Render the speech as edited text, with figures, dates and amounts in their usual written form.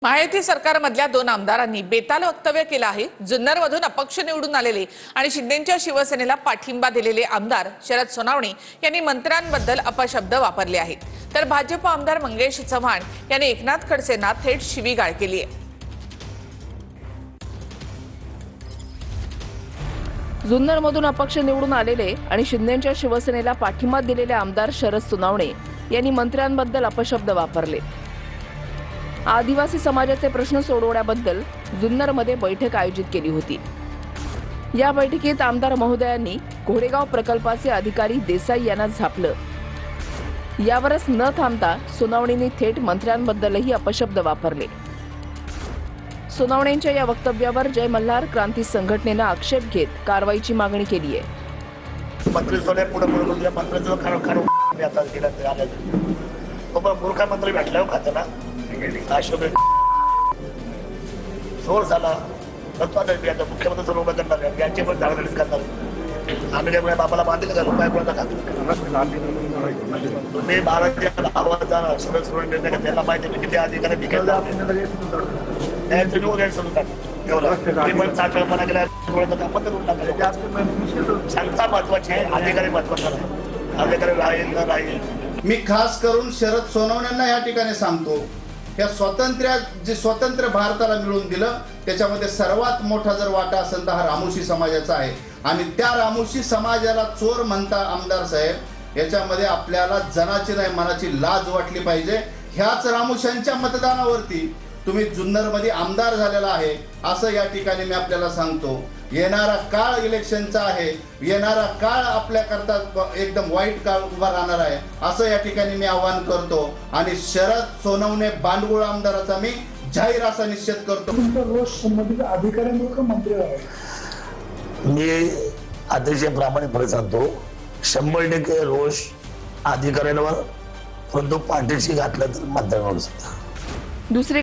महायुती सरकारमधल्या दोन आमदारांनी बेताल वक्तव्य केलं आहे। जुन्नरमधून अपक्ष निवडून आलेले आणि शिंदेंच्या शिवसेनेला पाठिंबा दिलेले आमदार शरद सोनावणे यांनी मंत्र्यांबद्दल अपशब्द वापरले आहेत। तर भाजप आमदार मंगेश चव्हाण यांनी एकनाथ खडसेंना थेट शिवीगाळ केली आहे। जुन्नरमधून अपक्ष निवडून आलेले आणि शिंदेंच्या शिवसेनेला पाठिंबा दिलेले आमदार शरद सोनावणे यांनी मंत्र्यांबद्दल अपशब्द वापरले। आदिवासी समाजाचे प्रश्न सोडवण्याबद्दल जुन्नरमध्ये बैठक आयोजित केली होती। या बैठकीत आमदार महोदयांनी घोडेगाव प्रकल्पाचे अधिकारी देसाई यांना झापलं। यावरच न थांबता सोनावणेंनी थेट मंत्र्यांबद्दलही अपशब्द वापरले। सोनावणेंच्या या वक्तव्यावर जय मल्हार क्रांती संघटनेने आक्षेप घेत कारवाईची मागणी केली आहे। मंत्री सोने पुढे पुढे मंत्र्याचं खरं आता गेलं आलं तो पण मूर्खा मंत्री भेटल्यावर खातं ना अशोक जोर झाला तर तो आता मुख्यमंत्री सर्व उभं करणार आहे। यांचे पण झाडगडीत करणार आम्ही त्यामुळे बाबाला बांधील का रुपये कोणाचा खातो तुम्ही महाराष्ट्राच्या आवाज जाणार सगळं सोडून देते का त्याला माहिती आहे किती अधिकारी विकेल क्षमता महत्वाची आहे, अधिकारी महत्वाचा नाही। अधिकारी राहील न राहील मी खास करून शरद सोनवणेंना या ठिकाणी सांगतो, या स्वतंत्र भारताला मिळवून दिलं त्याच्यामध्ये सर्वात मोठा जर वाटा असेल तर हा रामोशी समाजाचा आहे। आणि त्या रामोशी समाजाला चोर म्हणता आमदार साहेब, याच्यामध्ये आपल्याला जनाची नाही मनाची लाज वाटली पाहिजे। ह्याच रामोशांच्या मतदानावरती तुम्ही जुन्नरमध्ये आमदार झालेला आहे असं या ठिकाणी मी आपल्याला सांगतो। येणारा काळ इलेक्शनचा आहे, येणारा काळ आपल्याकरता एकदम वाईट काळ उभा राहणार आहे असं या ठिकाणी मी आवाहन करतो। आणि शरद सोनवणे बांडगुळ आमदाराचा मी जाहीर असा निश्चित करतो। तुमचा रोष संबंधित अधिकाऱ्यांवर का मंत्र्यावर आहे? मी अतिशय प्रामाणिकपणे सांगतो 100% रोष अधिकाऱ्यांवर, परंतु पाठीशी घातलं तर मंत्र्यांवर सुद्धा। दुसरे